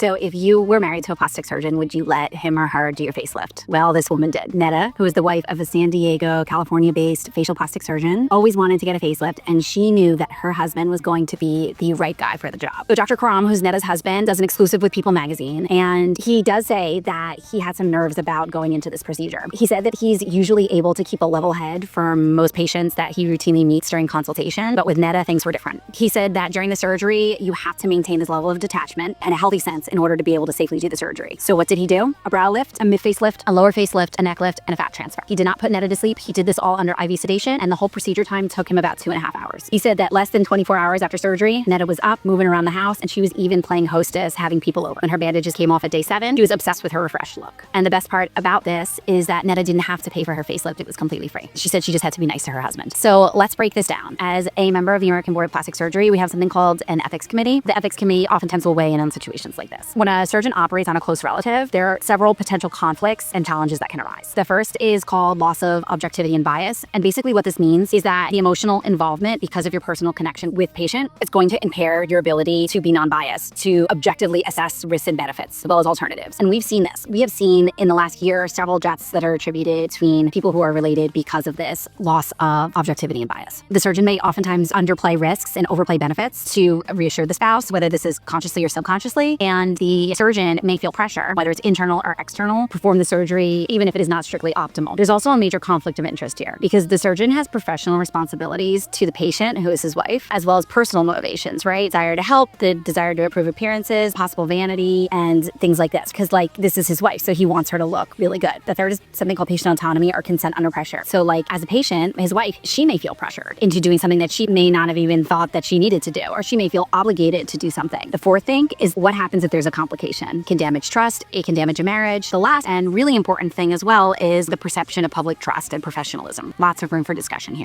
So if you were married to a plastic surgeon, would you let him or her do your facelift? Well, this woman did. Netta, who is the wife of a San Diego, California-based facial plastic surgeon, always wanted to get a facelift, and she knew that her husband was going to be the right guy for the job. So Dr. Karam, who's Netta's husband, does an exclusive with People magazine, and he does say that he had some nerves about going into this procedure. He said that he's usually able to keep a level head for most patients that he routinely meets during consultation, but with Netta, things were different. He said that during the surgery, you have to maintain this level of detachment and a healthy sense in order to be able to safely do the surgery. So what did he do? A brow lift, a mid-facelift, a lower facelift, a neck lift, and a fat transfer. He did not put Netta to sleep. He did this all under IV sedation, and the whole procedure time took him about 2.5 hours. He said that less than 24 hours after surgery, Netta was up, moving around the house, and she was even playing hostess, having people over. When her bandages came off at day 7, she was obsessed with her refreshed look. And the best part about this is that Netta didn't have to pay for her facelift. It was completely free. She said she just had to be nice to her husband. So let's break this down. As a member of the American Board of Plastic Surgery, we have something called an ethics committee. The ethics committee oftentimes will weigh in on situations like this. When a surgeon operates on a close relative, there are several potential conflicts and challenges that can arise. The first is called loss of objectivity and bias. And basically what this means is that the emotional involvement, because of your personal connection with patient, is going to impair your ability to be non-biased, to objectively assess risks and benefits, as well as alternatives. And we've seen this. We have seen in the last year several deaths that are attributed between people who are related because of this loss of objectivity and bias. The surgeon may oftentimes underplay risks and overplay benefits to reassure the spouse, whether this is consciously or subconsciously, and the surgeon may feel pressure, whether it's internal or external, perform the surgery even if it is not strictly optimal. There's also a major conflict of interest here because the surgeon has professional responsibilities to the patient, who is his wife, as well as personal motivations, right? Desire to help, the desire to improve appearances, possible vanity, and things like this, because this is his wife, so he wants her to look really good. The third is something called patient autonomy or consent under pressure. So as a patient, his wife, she may feel pressured into doing something that she may not have even thought that she needed to do, or she may feel obligated to do something. The fourth thing is what happens if there's a complication. It can damage trust, it can damage a marriage. The last and really important thing as well is the perception of public trust and professionalism. Lots of room for discussion here.